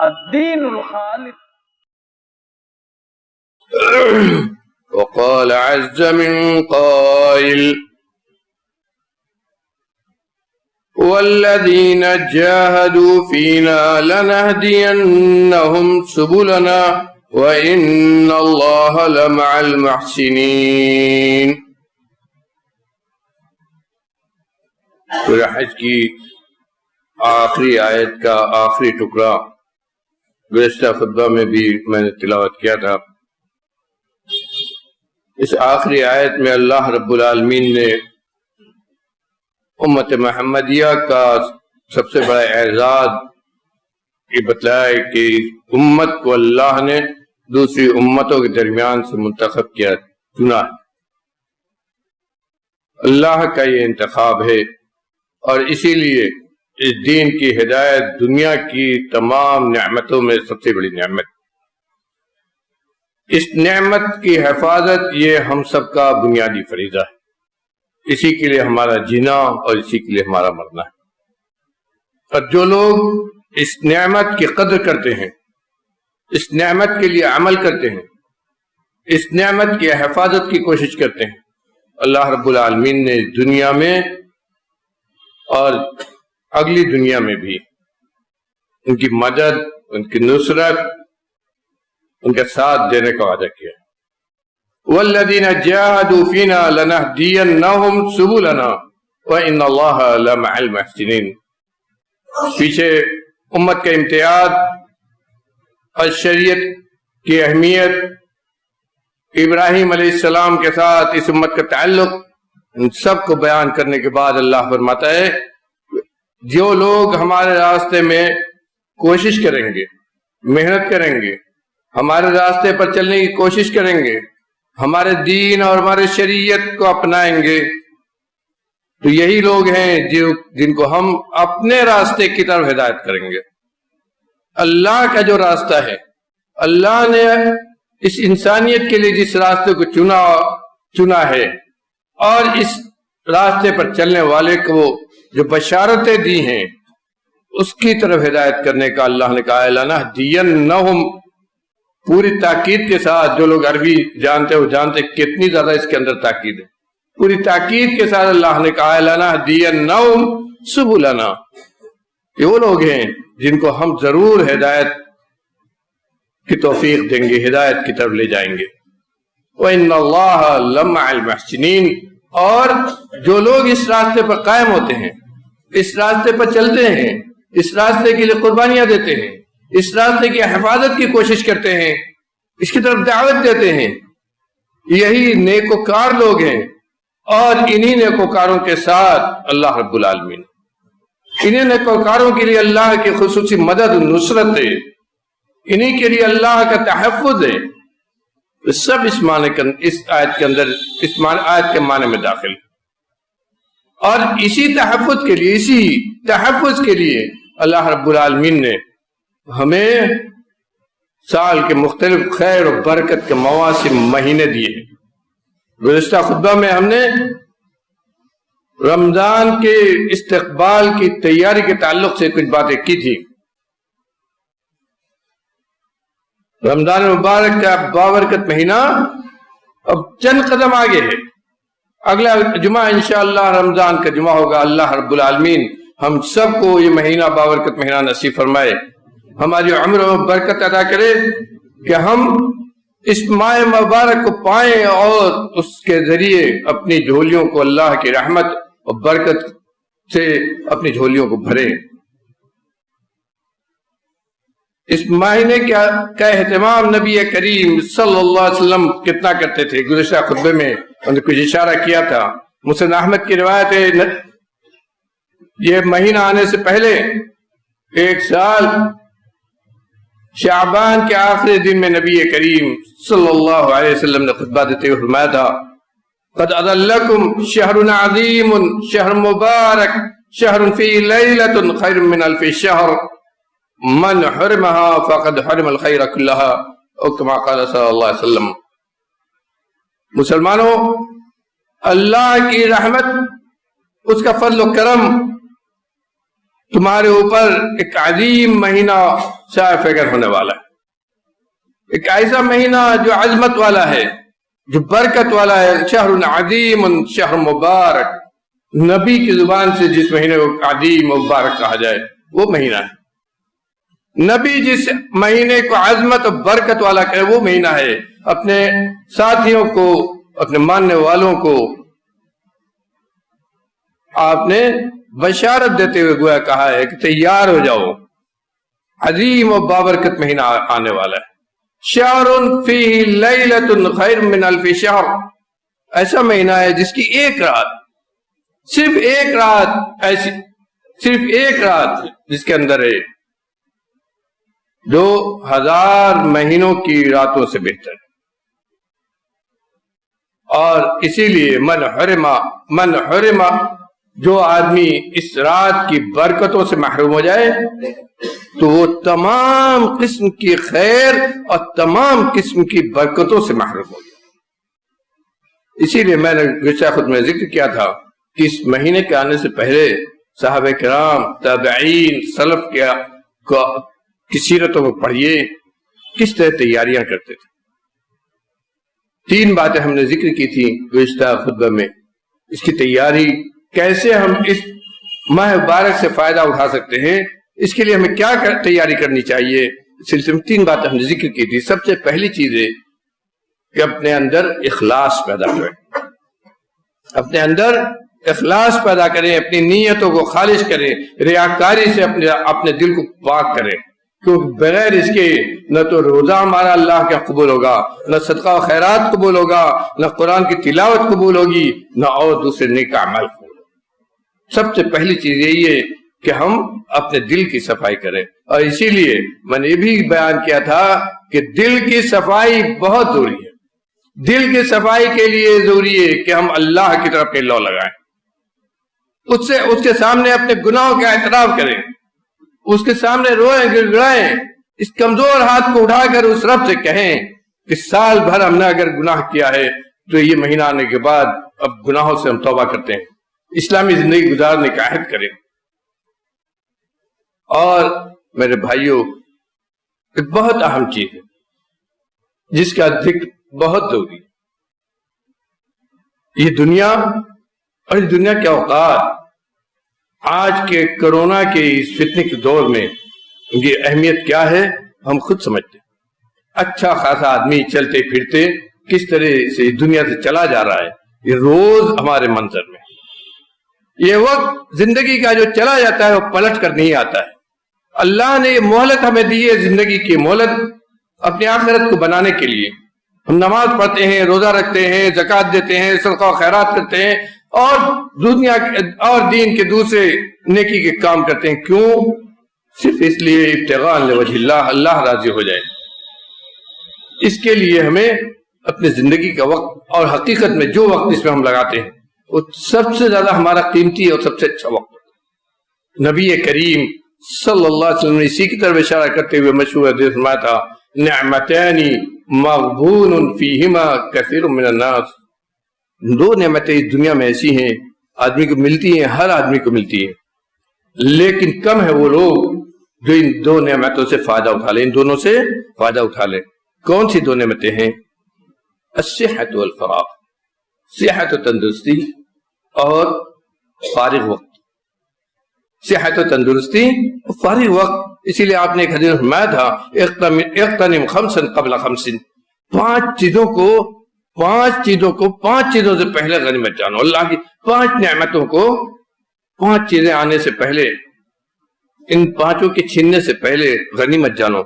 الدین الخالص. وقال عز من قائل والذين جاهدوا فينا لنهدينهم سبلنا وإن الله لمع المحسنين. سورہ حج کی آخری آیت کا آخری ٹکڑا گزشتہ خطبہ میں بھی میں نے تلاوت کیا تھا. اس آخری آیت میں اللہ رب العالمین نے امت محمدیہ کا سب سے بڑا اعزاز یہ بتلایا کہ امت کو اللہ نے دوسری امتوں کے درمیان سے منتخب کیا، چنا ہے. اللہ کا یہ انتخاب ہے، اور اسی لیے اس دین کی ہدایت دنیا کی تمام نعمتوں میں سب سے بڑی نعمت. اس نعمت کی حفاظت یہ ہم سب کا بنیادی فریضہ ہے. اسی کے لیے ہمارا جینا اور اسی کے لیے ہمارا مرنا ہے. اور جو لوگ اس نعمت کی قدر کرتے ہیں، اس نعمت کے لیے عمل کرتے ہیں، اس نعمت کی حفاظت کی کوشش کرتے ہیں، اللہ رب العالمین نے دنیا میں اور اگلی دنیا میں بھی ان کی مدد، ان کی نصرت، ان کا ساتھ دینے کا وعدہ کیا. والذین جاہدوا فینا لنہدینہم سبلنا وان اللہ لمع المحسنین. پیچھے امت کا امتیاز اور شریعت کی اہمیت، ابراہیم علیہ السلام کے ساتھ اس امت کا تعلق، ان سب کو بیان کرنے کے بعد اللہ فرماتا ہے جو لوگ ہمارے راستے میں کوشش کریں گے، محنت کریں گے، ہمارے راستے پر چلنے کی کوشش کریں گے، ہمارے دین اور ہمارے شریعت کو اپنائیں گے، تو یہی لوگ ہیں جن کو ہم اپنے راستے کی طرف ہدایت کریں گے. اللہ کا جو راستہ ہے، اللہ نے اس انسانیت کے لیے جس راستے کو چنا ہے، اور اس راستے پر چلنے والے کو جو بشارتیں دی ہیں اس کی طرف ہدایت کرنے کا اللہ نے کہا ہے. لَنَهْدِيَنَّهُمْ پوری تاکید کے ساتھ، جو لوگ عربی جانتے وہ جانتے کتنی زیادہ اس کے اندر تاکید ہے. پوری تاکید کے ساتھ اللہ نے کہا ہے لَنَهْدِيَنَّهُمْ سُبُلَنَا. یہ وہ لوگ ہیں جن کو ہم ضرور ہدایت کی توفیق دیں گے، ہدایت کی طرف لے جائیں گے. وَإِنَّ اللَّهَ لَمَعَ الْمُحْسِنِينَ. اور جو لوگ اس راستے پر قائم ہوتے ہیں، اس راستے پر چلتے ہیں، اس راستے کے لیے قربانیاں دیتے ہیں، اس راستے کی حفاظت کی کوشش کرتے ہیں، اس کی طرف دعوت دیتے ہیں، یہی نیکوکار لوگ ہیں. اور انہی نیکوکاروں کے ساتھ اللہ رب العالمین، انہی نیکوکاروں کے لیے اللہ کی خصوصی مدد و نصرت ہے، انہی کے لیے اللہ کا تحفظ ہے. سب اس آیت کے اندر، اس آیت کے معنی میں داخل ہے. اور اسی تحفظ کے لیے اللہ رب العالمین نے ہمیں سال کے مختلف خیر و برکت کے مواسم، مہینے دیے ہیں. گزشتہ خطبہ میں ہم نے رمضان کے استقبال کی تیاری کے تعلق سے کچھ باتیں کی تھی. رمضان مبارک کا بابرکت مہینہ اب چند قدم آگے ہے. اگلا جمعہ انشاءاللہ رمضان کا جمعہ ہوگا. اللہ رب العالمین ہم سب کو یہ مہینہ بابرکت مہینہ نصیب فرمائے، ہماری عمر و برکت عطا کرے کہ ہم اس ماہ مبارک کو پائیں اور اس کے ذریعے اپنی جھولیوں کو اللہ کی رحمت اور برکت سے اپنی جھولیوں کو بھریں. اس مہینے کا اہتمام نبی کریم صلی اللہ علیہ وسلم کتنا کرتے تھے. گزشتہ خطبے میں انہوں نے کچھ اشارہ کیا تھا. مسند احمد کی روایت ہے، یہ مہینہ آنے سے پہلے ایک سال شعبان کے آخری دن میں نبی کریم صلی اللہ علیہ وسلم نے خطبہ دیتے ہوئے فرمایا تھا قد اضلکم شہر عظیم شہر مبارک شہر فی لیلۃ خیر من الف شہر من حرمها فقد حرم الخیر کلہا او کما قال صلی اللہ علیہ وسلم. مسلمانوں، اللہ کی رحمت، اس کا فضل و کرم تمہارے اوپر ایک عظیم مہینہ شاہ فکر ہونے والا ہے، ایک ایسا مہینہ جو عظمت والا ہے، جو برکت والا ہے، شہر عظیم شہر مبارک، نبی کی زبان سے جس مہینے کو عظیم مبارک کہا جائے وہ مہینہ ہے، نبی جس مہینے کو عظمت اور برکت والا کہے وہ مہینہ ہے۔ اپنے ساتھیوں کو، اپنے ماننے والوں کو آپ نے بشارت دیتے ہوئے گویا کہا ہے کہ تیار ہو جاؤ، عظیم و بابرکت مہینہ آنے والا ہے۔ شہر فیہ لیلۃ خیر من الف شہر، ایسا مہینہ ہے جس کی ایک رات، صرف ایک رات ایسی، صرف ایک رات جس کے اندر ہے 2000 مہینوں کی راتوں سے بہتر ہے۔ اور اسی لیے من حرم، جو آدمی اس رات کی برکتوں سے محروم ہو جائے تو وہ تمام قسم کی خیر اور تمام قسم کی برکتوں سے محروم ہو جائے۔ اسی لیے میں نے گزشتہ خود میں ذکر کیا تھا کہ اس مہینے کے آنے سے پہلے صحابہ کرام، تابعین، سلف کی سیرتوں کو پڑھیے، کس طرح تیاریاں کرتے تھے۔ 3 باتیں ہم نے ذکر کی تھی گزشتہ خطبہ میں، اس کی تیاری کیسے ہم اس ماہ مبارک سے فائدہ اٹھا سکتے ہیں، اس کے لیے ہمیں کیا تیاری کرنی چاہیے۔ سلسلے میں 3 باتیں ہم نے ذکر کی تھی۔ سب سے پہلی چیز ہے کہ اپنے اندر اخلاص پیدا کریں، اپنے اندر اخلاص پیدا کریں، اپنی نیتوں کو خالص کریں، ریاکاری سے اپنے دل کو پاک کریں، کیونکہ بغیر اس کے نہ تو روزہ ہمارا اللہ کا قبول ہوگا، نہ صدقہ و خیرات قبول ہوگا، نہ قرآن کی تلاوت قبول ہوگی، نہ اور دوسرے نیک اعمال قبول ہوگا۔ سب سے پہلی چیز یہی ہے کہ ہم اپنے دل کی صفائی کریں، اور اسی لیے میں نے یہ بھی بیان کیا تھا کہ دل کی صفائی بہت ضروری ہے۔ دل کی صفائی کے لیے ضروری ہے کہ ہم اللہ کی طرف لو لگائیں، اس کے سامنے اپنے گناہوں کا اعتراف کریں، اس کے سامنے روئیں گڑگڑائیں، اس کمزور ہاتھ کو اٹھا کر اس رب سے کہیں کہ سال بھر ہم نے اگر گناہ کیا ہے تو یہ مہینہ آنے کے بعد اب گناہوں سے ہم توبہ کرتے ہیں، اسلامی زندگی گزارنے کا عہد کریں۔ اور میرے بھائیوں، ایک بہت اہم چیز ہے جس کا ذکر بہت ضروری ہے، یہ دنیا اور اس دنیا کے اوقات آج کے کرونا کے اس فتنے کے دور میں ان کی اہمیت کیا ہے ہم خود سمجھتے ہیں۔ اچھا خاصا آدمی چلتے پھرتے کس طرح سے دنیا سے چلا جا رہا ہے، یہ روز ہمارے منظر میں۔ یہ وقت زندگی کا جو چلا جاتا ہے وہ پلٹ کر نہیں آتا ہے۔ اللہ نے یہ مہلت ہمیں دی ہے، زندگی کی مہلت اپنی آخرت کو بنانے کے لیے۔ ہم نماز پڑھتے ہیں، روزہ رکھتے ہیں، زکوٰۃ دیتے ہیں، صدقہ و خیرات کرتے ہیں، اور دنیا اور دین کے دوسرے نیکی کے کام کرتے ہیں۔ کیوں؟ صرف اس لیے ابتغاء لوجہ اللہ، اللہ راضی ہو جائے۔ اس کے لیے ہمیں اپنے زندگی کا وقت، اور حقیقت میں جو وقت اس میں ہم لگاتے ہیں وہ سب سے زیادہ ہمارا قیمتی اور سب سے اچھا وقت ہے۔ نبی کریم صلی اللہ علیہ وسلم نے اسی کی طرف اشارہ کرتے ہوئے مشہور حدیث فرمایا تھا، نعمتان مغبون فیہما کثیر من الناس، 2 نعمتیں اس دنیا میں ایسی ہیں آدمی کو ملتی ہیں، ہر آدمی کو ملتی ہیں، لیکن کم ہے وہ لوگ جو ان 2 نعمتوں سے فائدہ اٹھا لیں، ان دونوں سے فائدہ اٹھا لیں۔ کون سی 2 نعمتیں ہیں؟ الصحت والفراغ، صحت و تندرستی اور فارغ وقت، صحت و تندرستی اور فارغ وقت۔ اسی لیے آپ نے ایک حدیث فرمایا تھا، اغتنم خمسا قبل خمس، 5 چیزوں کو 5 چیزوں سے پہلے غنیمت جانو۔ اللہ کی 5 نعمتوں کو 5 چیزیں آنے سے پہلے، ان 5 کے چھیننے سے پہلے غنیمت جانو۔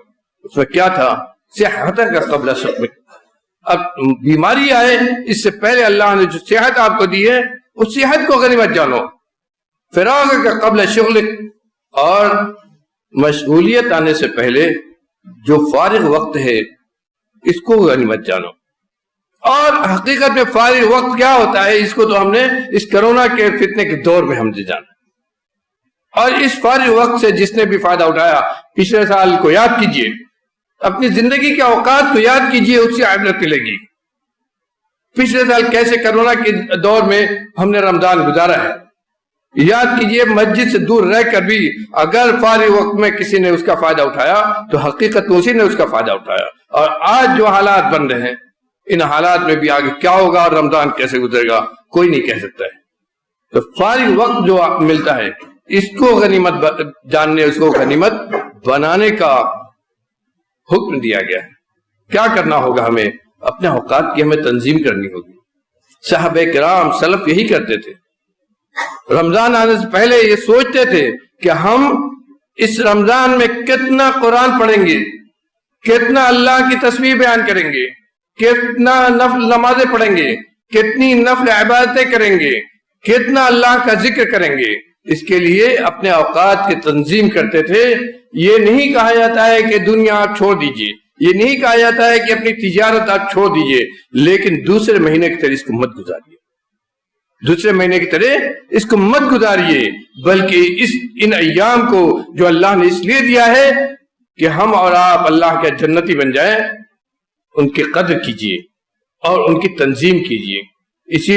اس میں کیا تھا؟ صحت کا قبل سقم، اب بیماری آئے اس سے پہلے اللہ نے جو صحت آپ کو دی ہے اس صحت کو غنیمت جانو۔ فراغ کا قبل شغل، اور مشغولیت آنے سے پہلے جو فارغ وقت ہے اس کو غنیمت جانو۔ اور حقیقت میں فارغ وقت کیا ہوتا ہے اس کو تو ہم نے اس کرونا کے فتنے کے دور میں ہم نے جانا۔ اور اس فارغ وقت سے جس نے بھی فائدہ اٹھایا، پچھلے سال کو یاد کیجئے، اپنی زندگی کے اوقات کو یاد کیجئے، اس سے عبرت ملے گی۔ پچھلے سال کیسے کرونا کے دور میں ہم نے رمضان گزارا ہے، یاد کیجئے مسجد سے دور رہ کر بھی اگر فارغ وقت میں کسی نے اس کا فائدہ اٹھایا تو حقیقت میں اسی نے اس کا فائدہ اٹھایا. اور آج جو حالات بن رہے ہیں ان حالات میں بھی آگے کیا ہوگا اور رمضان کیسے گزرے گا کوئی نہیں کہہ سکتا ہے. تو فارغ وقت جو ملتا ہے اس کو غنیمت جاننے, اس کو غنیمت بنانے کا حکم دیا گیا ہے. کیا کرنا ہوگا ہمیں؟ اپنے اوقات کی ہمیں تنظیم کرنی ہوگی. صحابہ کرام سلف یہی کرتے تھے. رمضان آنے سے پہلے یہ سوچتے تھے کہ ہم اس رمضان میں کتنا قرآن پڑھیں گے, کتنا اللہ کی تسبیح بیان کریں گے, کتنا نفل نمازیں پڑھیں گے, کتنی نفل عبادتیں کریں گے, کتنا اللہ کا ذکر کریں گے. اس کے لیے اپنے اوقات کی تنظیم کرتے تھے. یہ نہیں کہا جاتا ہے کہ دنیا آپ چھوڑ دیجئے, یہ نہیں کہا جاتا ہے کہ اپنی تجارت آپ چھوڑ دیجئے, لیکن دوسرے مہینے کی طرح اس کو مت گزاریے, دوسرے مہینے کی طرح اس کو مت گزاریے, بلکہ ان ایام کو جو اللہ نے اس لیے دیا ہے کہ ہم اور آپ اللہ کے جنتی بن جائیں, ان کی قدر کیجئے اور ان کی تنظیم کیجئے. اسی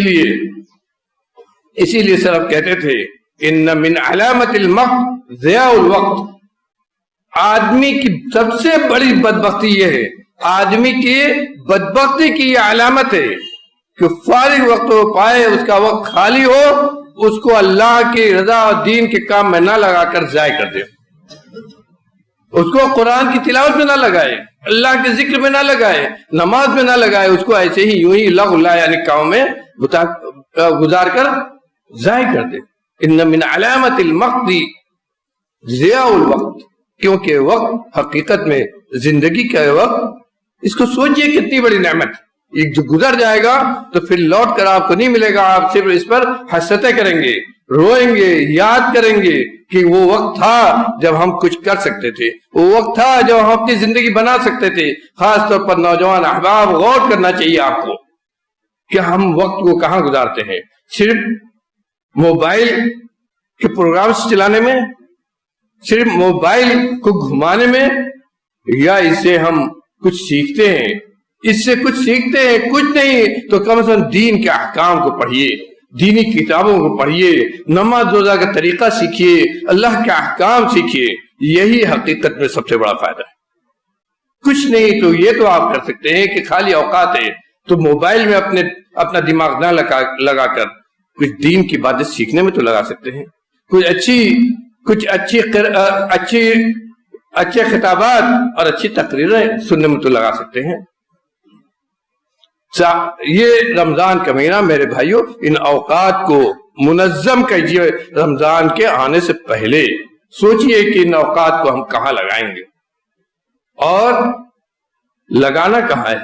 لیے سلف کہتے تھے ان من علامت المقت ضیاء الوقت. آدمی کی سب سے بڑی بدبختی یہ ہے, آدمی کی بدبختی کی یہ علامت ہے کہ فارغ وقت ہو پائے, اس کا وقت خالی ہو, اس کو اللہ کی رضا اور دین کے کام میں نہ لگا کر ضائع کر دے. اس کو قرآن کی تلاوت میں نہ لگائے, اللہ کے ذکر میں نہ لگائے, نماز میں نہ لگائے, اس کو ایسے ہی یوں ہی لغو لا یعنی کام میں گزار کر ضائع کر دے. ان من علامت المقت ضیاء الوقت, کیونکہ وقت حقیقت میں زندگی کا وقت, اس کو سوچئے کتنی بڑی نعمت. ایک جو گزر جائے گا تو پھر لوٹ کر آپ کو نہیں ملے گا. آپ صرف اس پر حسرتیں کریں گے, روئیں گے, یاد کریں گے کہ وہ وقت تھا جب ہم کچھ کر سکتے تھے, وہ وقت تھا جب ہم اپنی زندگی بنا سکتے تھے. خاص طور پر نوجوان احباب غور کرنا چاہیے آپ کو کہ ہم وقت کو کہاں گزارتے ہیں. صرف موبائل کے پروگرامز چلانے میں, صرف موبائل کو گھمانے میں, یا اس سے ہم کچھ سیکھتے ہیں؟ اس سے کچھ سیکھتے ہیں کچھ نہیں تو کم از کم دین کے احکام کو پڑھیے, دینی کتابوں کو پڑھیے, نماز روزہ کا طریقہ سیکھیے, اللہ کے احکام سیکھیے. یہی حقیقت میں سب سے بڑا فائدہ ہے. کچھ نہیں تو یہ تو آپ کر سکتے ہیں کہ خالی اوقات ہے تو موبائل میں اپنا دماغ نہ لگا کر کچھ دین کی باتیں سیکھنے میں تو لگا سکتے ہیں. کچھ اچھے خطابات اور اچھی تقریریں سننے میں تو لگا سکتے ہیں. یہ رمضان کا مہینہ میرے بھائیوں, ان اوقات کو منظم کیجیے. رمضان کے آنے سے پہلے سوچئے کہ ان اوقات کو ہم کہاں لگائیں گے اور لگانا کہاں ہے.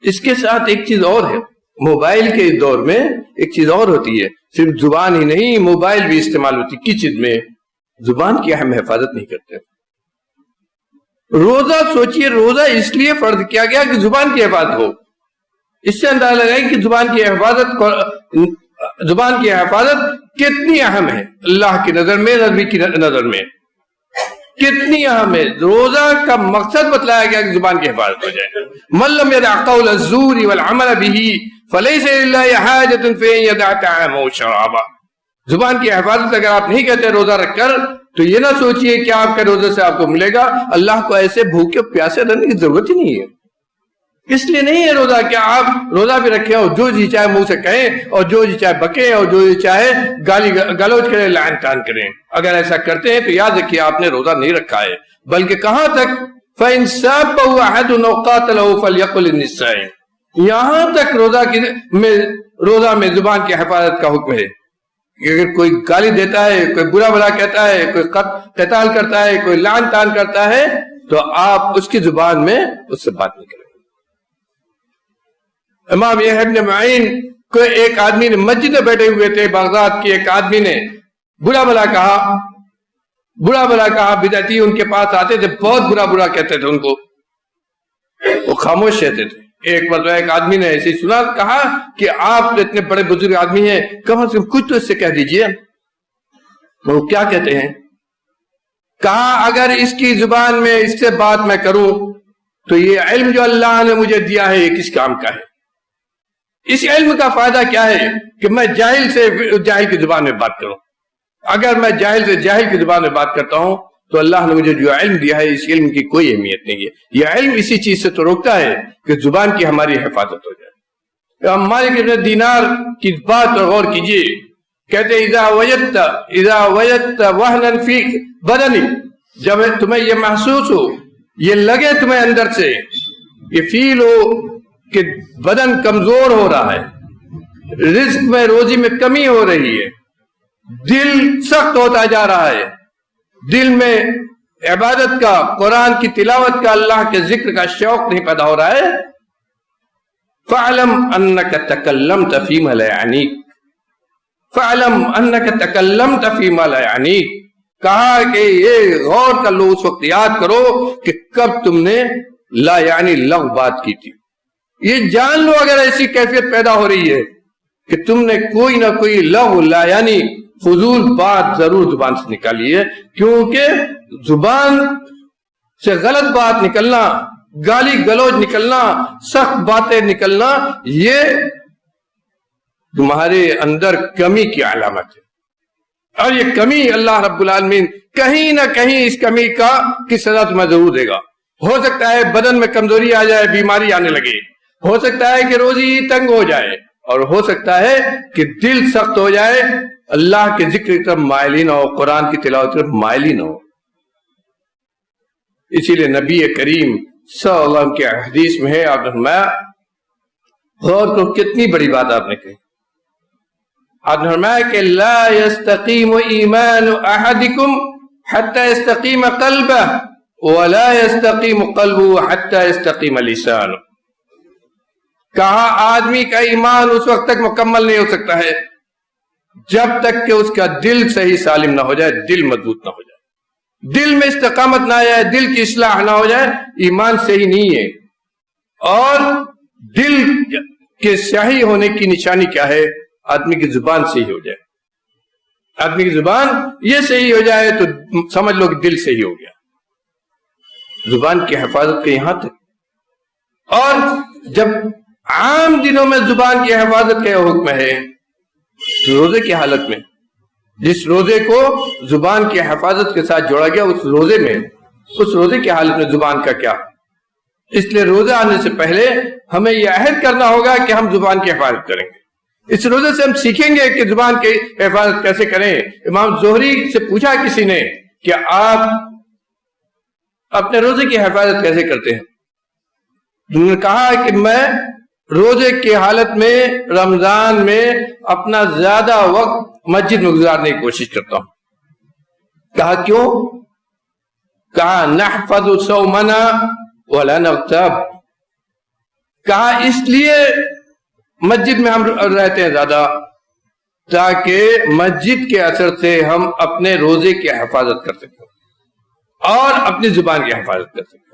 اس کے ساتھ ایک چیز اور ہے, موبائل کے دور میں ایک چیز اور ہوتی ہے. صرف زبان ہی نہیں, موبائل بھی استعمال ہوتی. کس چیز میں؟ زبان کی ہم حفاظت نہیں کرتے. روزہ سوچئے, روزہ اس لیے فرض کیا گیا کہ زبان کی حفاظت ہو. اس سے اندازہ لگائیں کہ زبان کی حفاظت کتنی اہم ہے اللہ کی نظر میں, نبی کی نظر میں کتنی اہم ہے. روزہ کا مقصد بتلایا گیا کہ زبان کی حفاظت ہو جائے. من لم يدع قول الزور والعمل به فليس لله حاجة في ان يدع طعامه وشرابه. زبان کی حفاظت اگر آپ نہیں کہتے روزہ رکھ کر تو یہ نہ سوچئے کہ آپ کے روزے سے آپ کو ملے گا. اللہ کو ایسے بھوکے پیاسے رہنے کی ضرورت ہی نہیں ہے. اس لیے نہیں ہے روزہ کہ آپ روزہ بھی رکھیں اور جو جی چاہے منہ سے کہیں اور جو جی چاہے بکیں اور جو جی چاہے گالی گلوچ کریں, لعن طعن کریں. اگر ایسا کرتے ہیں تو یاد رکھیے آپ نے روزہ نہیں رکھا ہے. بلکہ کہاں تک فَإِن سَابَّهُ أَحَدٌ أَوْ قَاتَلَهُ فَلْيَقُلْ إِنِّي صَائِمٌ, یہاں تک روزہ میں زبان کی حفاظت کا حکم ہے کہ اگر کوئی گالی دیتا ہے, کوئی برا بھلا کہتا ہے, کوئی قتال کرتا ہے, کوئی لعن طعن کرتا ہے تو آپ اس کی زبان میں اس سے بات نہیں کریں. امام یحییٰ ابن معین کو ایک آدمی نے, مسجد میں بیٹھے ہوئے تھے بغداد کی, ایک آدمی نے برا بھلا کہا. بدعتی ان کے پاس آتے تھے, بہت برا کہتے تھے ان کو, وہ خاموش رہتے تھے. ایک مرتبہ ایک آدمی نے ایسے سنا, کہا کہ آپ اتنے بڑے بزرگ آدمی ہیں, کم از کم کچھ تو اس سے کہہ دیجئے. وہ کیا کہتے ہیں؟ کہا اگر اس کی زبان میں اس سے بات میں کروں تو یہ علم جو اللہ نے مجھے دیا ہے یہ کس کام کا ہے؟ اس علم کا فائدہ کیا ہے کہ میں جاہل سے جاہل کی زبان میں بات کروں؟ اگر میں جاہل سے جاہل کی زبان میں بات کرتا ہوں تو اللہ نے مجھے جو علم دیا ہے اس علم کی کوئی اہمیت نہیں ہے۔ یہ علم اسی چیز سے تو روکتا ہے کہ زبان کی ہماری حفاظت ہو جائے۔ مالک ابن دینار کی بات پر غور کیجیے، کہتے ہیں اذا وجدت وهنا فی بدنک، جب تمہیں یہ محسوس ہو، یہ لگے تمہیں اندر سے، یہ فیل ہو کہ بدن کمزور ہو رہا ہے، رزق میں روزی میں کمی ہو رہی ہے، دل سخت ہوتا جا رہا ہے، دل میں عبادت کا، قرآن کی تلاوت کا، اللہ کے ذکر کا شوق نہیں پیدا ہو رہا ہے، فَاعْلَمْ أَنَّكَ تَكَلَّمْتَ فِي مَا لَا يَعْنِيكَ، فَاعْلَمْ أَنَّكَ تَكَلَّمْتَ فِي مَا لَا يَعْنِيكَ، کہا کہ یہ غور کر لو، اس وقت یاد کرو کہ کب تم نے لا یعنی لغو بات کی تھی۔ یہ جان لو اگر ایسی کیفیت پیدا ہو رہی ہے کہ تم نے کوئی نہ کوئی لغو لا یعنی فضول بات ضرور زبان سے نکالی ہے، کیونکہ زبان سے غلط بات نکلنا، گالی گلوچ نکلنا، سخت باتیں نکلنا، یہ تمہارے اندر کمی کی علامت ہے، اور یہ کمی اللہ رب العالمین کہیں نہ کہیں اس کمی کی سزا تمہیں ضرور دے گا۔ ہو سکتا ہے بدن میں کمزوری آ جائے، بیماری آنے لگے، ہو سکتا ہے کہ روزی تنگ ہو جائے، اور ہو سکتا ہے کہ دل سخت ہو جائے، اللہ کے ذکر کی طرف مائلین ہو، قرآن کی تلاوت کی طرف مائلین ہو۔ اسی لیے نبی کریم صلی اللہ علیہ وسلم کے حدیث میں ہے، آپ نے فرمایا، غور کو کتنی بڑی بات آپ نے کہی، آپ نے فرمایا کہ لا يستقیم ایمان احدکم حتی يستقیم قلبہ ولا يستقیم قلبہ حتی يستقیم لسانہ، کہا آدمی کا ایمان اس وقت تک مکمل نہیں ہو سکتا ہے جب تک کہ اس کا دل صحیح سالم نہ ہو جائے، دل مضبوط نہ ہو جائے، دل میں استقامت نہ آ جائے، دل کی اصلاح نہ ہو جائے، ایمان صحیح نہیں ہے۔ اور دل کے صحیح ہونے کی نشانی کیا ہے؟ آدمی کی زبان صحیح ہو جائے، آدمی کی زبان یہ صحیح ہو جائے تو سمجھ لو کہ دل صحیح ہو گیا۔ زبان کی حفاظت کے یہاں تک، اور جب عام دنوں میں زبان کی حفاظت کا حکم ہے، روزے کی حالت میں جس روزے کو زبان کی حفاظت کے ساتھ جوڑا گیا، اس روزے میں، اس روزے کی حالت میں زبان کا کیا؟ اس لیے روزہ آنے سے پہلے ہمیں یہ عہد کرنا ہوگا کہ ہم زبان کی حفاظت کریں گے۔ اس روزے سے ہم سیکھیں گے کہ زبان کی حفاظت کیسے کریں۔ امام زہری سے پوچھا کسی نے کہ آپ اپنے روزے کی حفاظت کیسے کرتے ہیں؟ انہوں نے کہا کہ میں روزے کی حالت میں رمضان میں اپنا زیادہ وقت مسجد میں گزارنے کی کوشش کرتا ہوں۔ کہا کیوں؟ کہا نحفظ صومنا ولا نغتاب، کہا اس لیے مسجد میں ہم رہتے ہیں زیادہ تاکہ مسجد کے اثر سے ہم اپنے روزے کی حفاظت کر سکیں اور اپنی زبان کی حفاظت کر سکیں،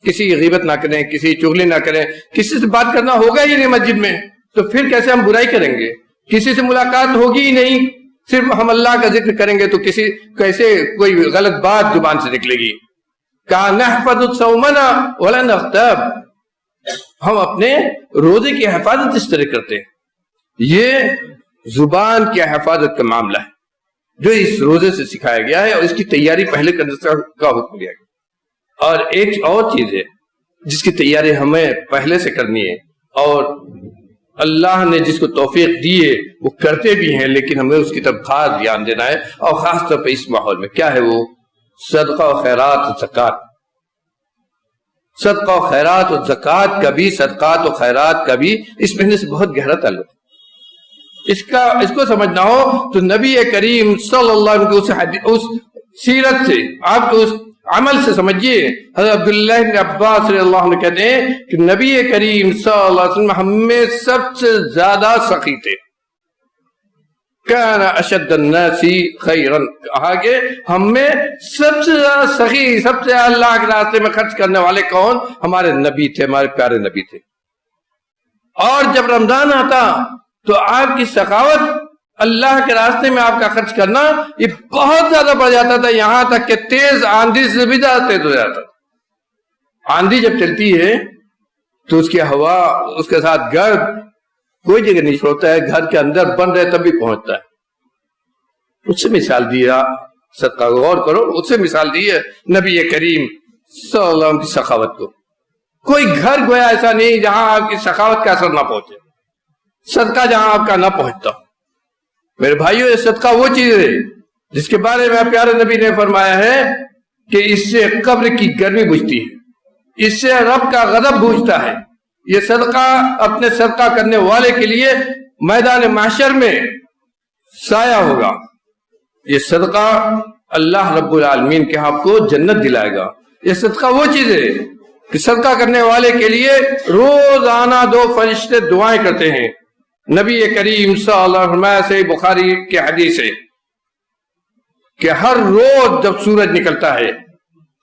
کسی کی غیبت نہ کریں، کسی کی چغلی نہ کریں، کسی سے بات کرنا ہوگا ہی نہیں مسجد میں تو پھر کیسے ہم برائی کریں گے، کسی سے ملاقات ہوگی ہی نہیں، صرف ہم اللہ کا ذکر کریں گے تو کیسے کوئی غلط بات زبان سے نکلے گی۔ کہا نحفظ صومنا ولا نغتاب، ہم اپنے روزے کی حفاظت اس طرح کرتے ہیں۔ یہ زبان کی حفاظت کا معاملہ ہے جو اس روزے سے سکھایا گیا ہے، اور اس کی تیاری پہلے کرنے کا حکم دیا گیا۔ اور ایک اور چیز ہے جس کی تیاری ہمیں پہلے سے کرنی ہے، اور اللہ نے جس کو توفیق دی ہے وہ کرتے بھی ہیں، لیکن ہمیں اس کی طرف خاص دھیان دینا ہے، اور خاص طور پہ اس ماحول میں۔ کیا ہے وہ؟ صدقہ و خیرات و زکوٰۃ۔ صدقہ و خیرات و زکوٰۃ کا بھی، صدقات و خیرات کا بھی اس مہینے سے بہت گہرا تعلق ہے۔ اس کو سمجھنا ہو تو نبی کریم صلی اللہ علیہ وسلم کی اس سیرت سے، آپ کو اس عمل سے سمجھیے۔ حضرت عبداللہ بن عباس رضی اللہ عنہ کہتے ہیں کہ نبی کریم صلی اللہ علیہ وسلم ہم میں سب سے زیادہ سخی تھے۔ کان اشد الناس خیرا، کہا کہ ہم میں سب سے زیادہ سخی، سب سے اللہ کے راستے میں خرچ کرنے والے کون؟ ہمارے نبی تھے، ہمارے پیارے نبی تھے۔ اور جب رمضان آتا تو آپ کی سخاوت، اللہ کے راستے میں آپ کا خرچ کرنا یہ بہت زیادہ بڑھ جاتا تھا، یہاں تک کہ تیز آندھی سے بھی زیادہ تیز ہو جاتا تھا۔ آندھی جب چلتی ہے تو اس کی ہوا، اس کے ساتھ گرد کوئی جگہ نہیں چھوڑتا ہے، گھر کے اندر بن رہے تب بھی پہنچتا ہے۔ اس سے مثال دیا، صدقہ غور کرو، اس سے مثال دی ہے نبی کریم صلی اللہ علیہ وسلم کی سخاوت کو۔ کوئی گھر گویا ایسا نہیں جہاں آپ کی سخاوت کا اثر نہ پہنچے، صدقہ جہاں آپ کا نہ پہنچتا۔ میرے بھائیو، یہ صدقہ وہ چیز ہے جس کے بارے میں پیارے نبی نے فرمایا ہے کہ اس سے قبر کی گرمی بجھتی ہے، اس سے رب کا غضب بجھتا ہے۔ یہ صدقہ اپنے صدقہ کرنے والے کے لیے میدان محشر میں سایہ ہوگا۔ یہ صدقہ اللہ رب العالمین کے آپ کو جنت دلائے گا۔ یہ صدقہ وہ چیز ہے کہ صدقہ کرنے والے کے لیے روزانہ 2 فرشتے دعائیں کرتے ہیں۔ نبی کریم صلی اللہ علیہ وسلم سے بخاری کی حدیث ہے کہ ہر روز جب سورج نکلتا ہے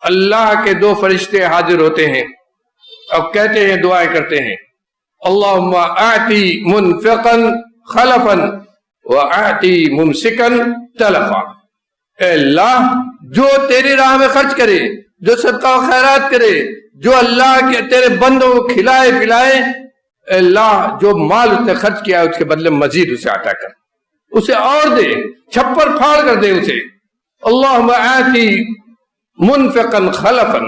اللہ کے 2 فرشتے حاضر ہوتے ہیں اور کہتے ہیں، دعائیں کرتے ہیں، اللہم آتی منفقا خلفا وآتی ممسکا تلفا۔ اے اللہ، جو تیری راہ میں خرچ کرے، جو صدقہ و خیرات کرے، جو اللہ کے تیرے بندوں کو کھلائے پلائے، اے اللہ جو مال اس نے خرچ کیا ہے اس کے بدلے مزید اسے عطا کر، اسے اور دے، چھپر پھاڑ کر دے اسے۔ اللہم آتی منفقا خلفا،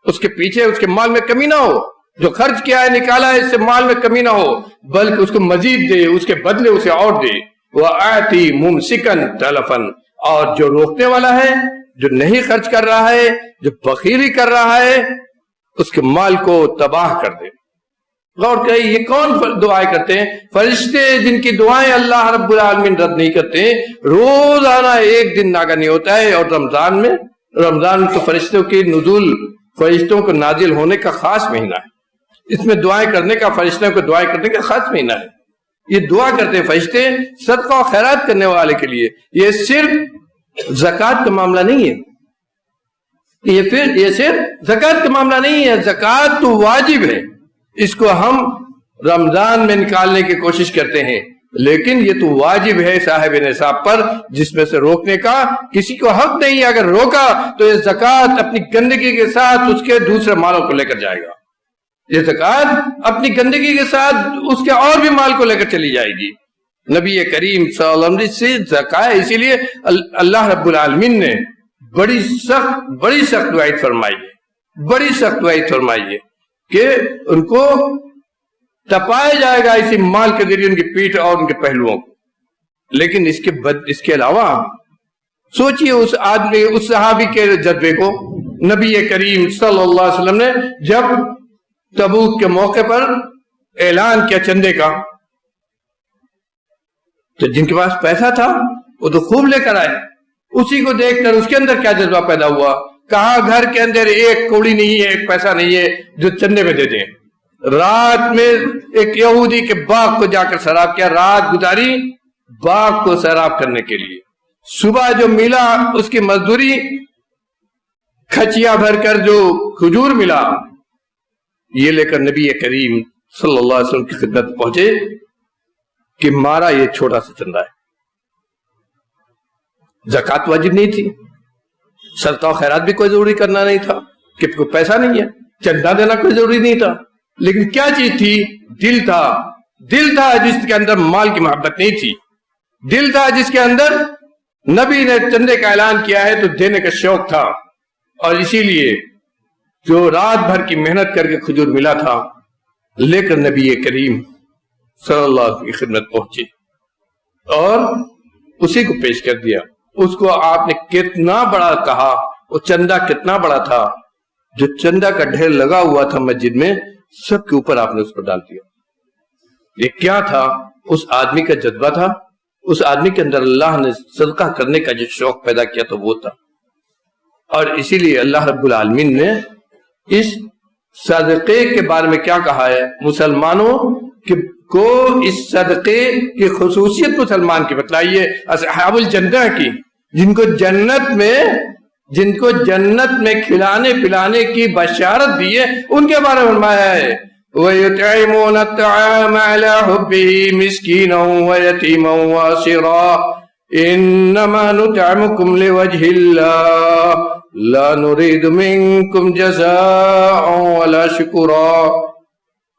اس کے پیچھے اس کے مال میں کمی نہ ہو، جو خرچ کیا ہے نکالا ہے اس سے مال میں کمی نہ ہو، بلکہ اس کو مزید دے، اس کے بدلے اسے اور دے۔ وآتی ممسکا تلفا، اور جو روکنے والا ہے، جو نہیں خرچ کر رہا ہے، جو بخیلی کر رہا ہے، اس کے مال کو تباہ کر دے۔ غور کریں، یہ کون دعائیں کرتے ہیں؟ فرشتے جن کی دعائیں اللہ رب العالمین رد نہیں کرتے۔ روزانہ ایک دن ناگا نہیں ہوتا ہے، اور رمضان تو فرشتوں کی نزول، فرشتوں کو نازل ہونے کا خاص مہینہ ہے۔ اس میں دعائیں کرنے کا، فرشتوں کو دعائیں کرنے کا خاص مہینہ ہے۔ یہ دعا کرتے ہیں فرشتے صدقہ و خیرات کرنے والے کے لیے۔ یہ صرف زکوٰۃ کا معاملہ نہیں ہے، یہ صرف زکوٰۃ کا معاملہ نہیں ہے۔ زکوٰۃ تو واجب ہے، اس کو ہم رمضان میں نکالنے کی کوشش کرتے ہیں، لیکن یہ تو واجب ہے صاحب نصاب پر، جس میں سے روکنے کا کسی کو حق نہیں ہے۔ اگر روکا تو یہ زکوٰۃ اپنی گندگی کے ساتھ اس کے دوسرے مالوں کو لے کر جائے گا۔ یہ زکوٰۃ اپنی گندگی کے ساتھ اس کے اور بھی مال کو لے کر چلی جائے گی۔ نبی کریم صلی اللہ علیہ وسلم سے زکوٰۃ، اسی لیے اللہ رب العالمین نے بڑی سخت وعید فرمائی ہے، بڑی سخت وعید فرمائی ہے کہ ان کو تپایا جائے گا اسی مال کے ذریعے، ان کی پیٹھ اور ان کے پہلوؤں کو۔ لیکن اس کے علاوہ سوچئے اس آدمی، اس صحابی کے جذبے کو۔ نبی کریم صلی اللہ علیہ وسلم نے جب تبوک کے موقع پر اعلان کیا چندے کا، تو جن کے پاس پیسہ تھا وہ تو خوب لے کر آئے۔ اسی کو دیکھ کر اس کے اندر کیا جذبہ پیدا ہوا؟ کہا گھر کے اندر ایک کوڑی نہیں ہے، ایک پیسہ نہیں ہے جو چندے میں دے دیں۔ رات میں ایک یہودی کے باغ کو جا کر سیراب کیا، رات گزاری باغ کو سیراب کرنے کے لیے۔ صبح جو ملا اس کی مزدوری، کھچیا بھر کر جو کھجور ملا، یہ لے کر نبی کریم صلی اللہ علیہ وسلم کی خدمت پہنچے کہ مارا یہ چھوٹا سا چندہ ہے۔ زکوٰۃ واجب نہیں تھی، صدقہ و خیرات بھی کوئی ضروری کرنا نہیں تھا، کہ کوئی پیسہ نہیں ہے، چندہ دینا کوئی ضروری نہیں تھا، لیکن کیا چیز تھی؟ دل تھا۔ دل تھا جس کے اندر مال کی محبت نہیں تھی، دل تھا جس کے اندر نبی نے چندے کا اعلان کیا ہے تو دینے کا شوق تھا، اور اسی لیے جو رات بھر کی محنت کر کے کھجور ملا تھا لے کر نبی کریم صلی اللہ علیہ وسلم کی خدمت پہنچی اور اسی کو پیش کر دیا۔ اس کو آپ نے کتنا بڑا کہا، وہ چندہ کتنا بڑا تھا، جو چندہ کا ڈھیر لگا ہوا تھا مسجد میں، سب کے اوپر آپ نے اس کو ڈال دیا۔ یہ کیا تھا؟ اس آدمی کا جذبہ تھا، اس آدمی کے اندر اللہ نے صدقہ کرنے کا جو شوق پیدا کیا تو وہ تھا۔ اور اسی لیے اللہ رب العالمین نے اس صدقے کے بارے میں کیا کہا ہے؟ مسلمانوں کو اس صدقے کی خصوصیت مسلمان کی بتلائیے، اصحاب الجنہ کی، جن کو جنت میں کھلانے پلانے کی بشارت دی ہے، ان کے بارے میں فرمایا ہے وَيُطْعِمُونَ الطَّعَامَ عَلَى حُبِّهِ مِسْكِينًا وَيَتِيمًا وَأَسِيرًا إِنَّمَا نُطْعِمُكُمْ لِوَجْهِ اللَّهِ لَا نُرِيدُ مِنكُمْ جَزَاءً وَلَا شُكُورًا۔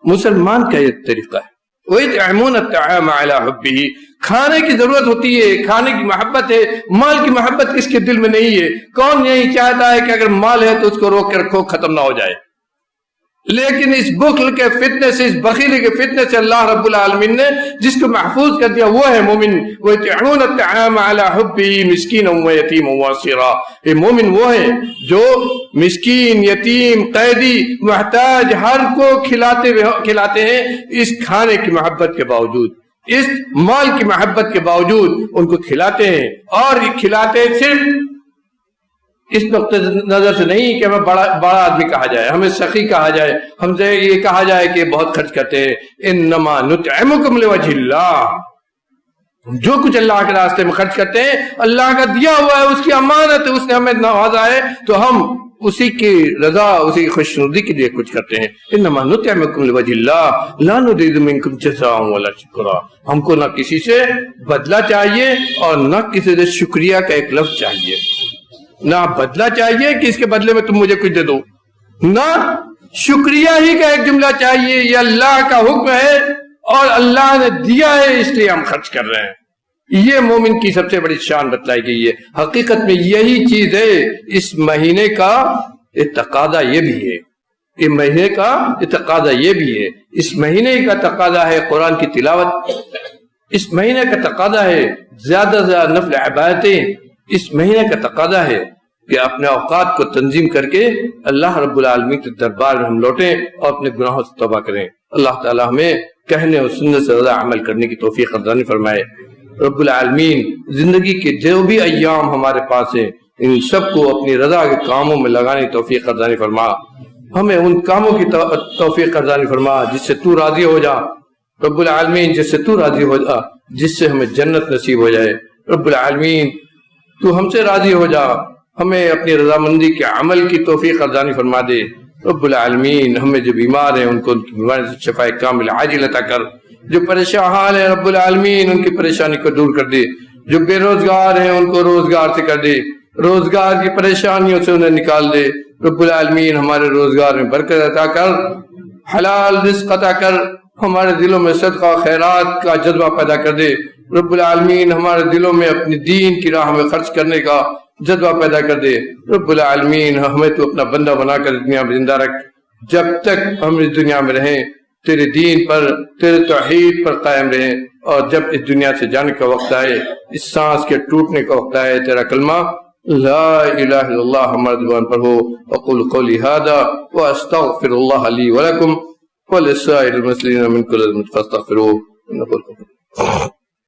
مسلمان کا یہ طریقہ ہے، وَيُطْعِمُونَ الطَّعَامَ عَلَىٰ حُبِّهِ، کھانے کی ضرورت ہوتی ہے، کھانے کی محبت ہے، مال کی محبت کس کے دل میں نہیں ہے؟ کون نہیں چاہتا ہے کہ اگر مال ہے تو اس کو روک کے رکھو، ختم نہ ہو جائے؟ لیکن اس بخل کے فتنے سے، اس بخیلی کے فتنے سے اللہ رب العالمین نے جس کو محفوظ کر دیا وہ ہے مومن۔ وَيُطْعِمُونَ الطَّعَامَ عَلَىٰ حُبِّهِ مِسْكِينًا وَيَتِيمًا وَأَسِيرًا، یہ مومن وہ ہے جو مسکین، یتیم، قیدی، محتاج ہر کو کھلاتے ہیں، اس کھانے کی محبت کے باوجود، اس مال کی محبت کے باوجود ان کو کھلاتے ہیں، اور یہ کھلاتے صرف اس نقطۂ نظر سے نہیں کہ ہمیں بڑا آدمی کہا جائے، ہمیں سخی کہا جائے، ہم سے یہ کہا جائے کہ بہت خرچ کرتے ہیں۔ انما نطعمکم لوجہ اللہ، جو کچھ اللہ کے راستے میں خرچ کرتے ہیں اللہ کا دیا ہوا ہے، اس کی امانت ہے، اس نے ہمیں نوازا ہے، تو ہم اسی کی رضا، اسی کی خوشنودی کے لیے کچھ کرتے ہیں۔ انما نطعمکم لوجہ اللہ لا نريد منکم جزاء ولا شکرا، ہم کو نہ کسی سے بدلہ چاہیے اور نہ کسی سے شکریہ کا ایک لفظ چاہیے، نہ بدلہ چاہیے کہ اس کے بدلے میں تم مجھے کچھ دے دو، نہ شکریہ ہی کا ایک جملہ چاہیے، یہ اللہ کا حکم ہے اور اللہ نے دیا ہے اس لیے ہم خرچ کر رہے ہیں۔ یہ مومن کی سب سے بڑی شان بتلائی گئی ہے۔ حقیقت میں یہی چیز ہے، اس مہینے کا تقاضا یہ بھی ہے، اس مہینے کا تقاضا یہ بھی ہے، اس مہینے کا تقاضا ہے قرآن کی تلاوت، اس مہینے کا تقاضا ہے زیادہ سے زیادہ نفل عبادتیں، اس مہینے کا تقاضا ہے کہ اپنے اوقات کو تنظیم کر کے اللہ رب العالمین کے دربار میں ہم لوٹیں اور اپنے گناہوں سے توبہ کریں۔ اللہ تعالی ہمیں کہنے اور سننے سے زیادہ عمل کرنے کی توفیق عطا فرمائے۔ رب العالمین زندگی کے جو بھی ایام ہمارے پاس ہیں ان سب کو اپنی رضا کے کاموں میں لگانے کی توفیق عطا فرما، ہمیں ان کاموں کی توفیق عطا فرما جس سے تو راضی ہو جا رب العالمین، جس سے تو راضی ہو جا، جس سے ہمیں جنت نصیب ہو جائے۔ رب العالمین تو ہم سے راضی ہو جا، ہمیں اپنی رضامندی کے عمل کی توفیق عطا فرما دے۔ رب العالمین ہمیں جو بیمار ہیں ان کو ان کی بیماری سے شفاء کامل عاجل عطا کر، جو پریشان حال ہیں رب العالمین ان کی پریشانی کو دور کر دے، جو بے روزگار ہیں ان کو روزگار سے کر دے، روزگار کی پریشانیوں سے انہیں نکال دے۔ رب العالمین ہمارے روزگار میں برکت عطا کر، حلال رزق عطا کر، ہمارے دلوں میں صدقہ خیرات کا جذبہ پیدا کر دے۔ رب العالمین ہمارے دلوں میں اپنی دین کی راہ میں خرچ کرنے کا جذبہ پیدا کر دے۔ رب العالمین ہمیں تو اپنا بندہ بنا کر دنیا میں زندہ رکھ، جب تک ہم اس دنیا میں رہیں تیرے دین پر، تیرے توحید پر قائم رہیں، اور جب اس دنیا سے جانے کا وقت آئے، اس سانس کے ٹوٹنے کا وقت آئے، تیرا کلمہ لا الہ الا اللہ ہمارے زبان پر ہو۔ اقول قولی ھذا واستغفر اللہ لی ولکم ولسائر المسلمین من کل ذنب فاستغفروہ انہ هو الغفور الرحیم۔